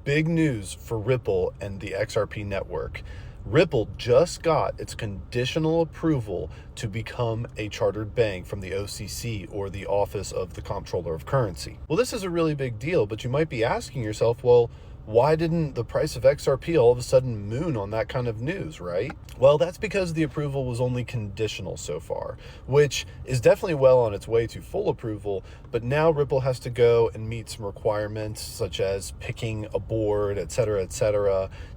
Big news for Ripple and the XRP network. Ripple just got its conditional approval to become a chartered bank from the OCC, or the Office of the Comptroller of Currency. Well, this is a really big deal, but you might be asking yourself, well, why didn't the price of XRP all of a sudden moon on that kind of news, right? Well, that's because the approval was only conditional so far, which is definitely well on its way to full approval, but now Ripple has to go and meet some requirements such as picking a board, et cetera,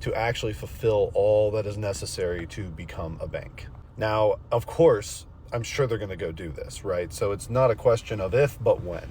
to actually fulfill all that is necessary to become a bank. Now, of course, I'm sure they're going to go do this, right? So it's not a question of if, but when.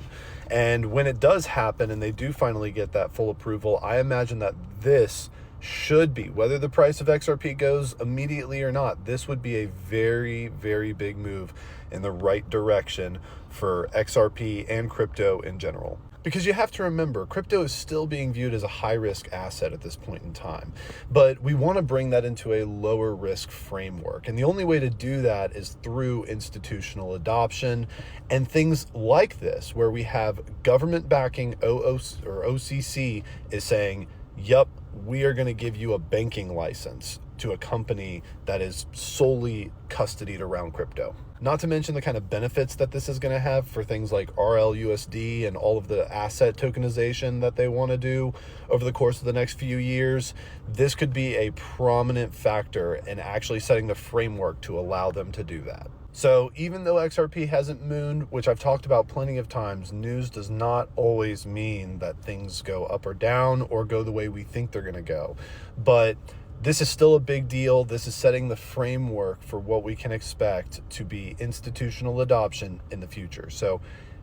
And when it does happen and they do finally get that full approval, I imagine that this should be, whether the price of XRP goes immediately or not, this would be a very, very big move in the right direction for XRP and crypto in general. Because you have to remember, crypto is still being viewed as a high-risk asset at this point in time. But we want to bring that into a lower-risk framework. And the only way to do that is through institutional adoption and things like this, where we have government backing. OCC is saying, yep, we are going to give you a banking license to a company that is solely custodied around crypto. Not to mention the kind of benefits that this is going to have for things like RLUSD and all of the asset tokenization that they want to do over the course of the next few years. This could be a prominent factor in actually setting the framework to allow them to do that. So even though XRP hasn't mooned, which I've talked about plenty of times, news does not always mean that things go up or down or go the way we think they're going to go. But this is still a big deal. This is setting the framework for what we can expect to be institutional adoption in the future. So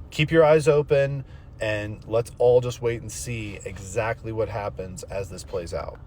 keep your eyes open and let's all just wait and see exactly what happens as this plays out.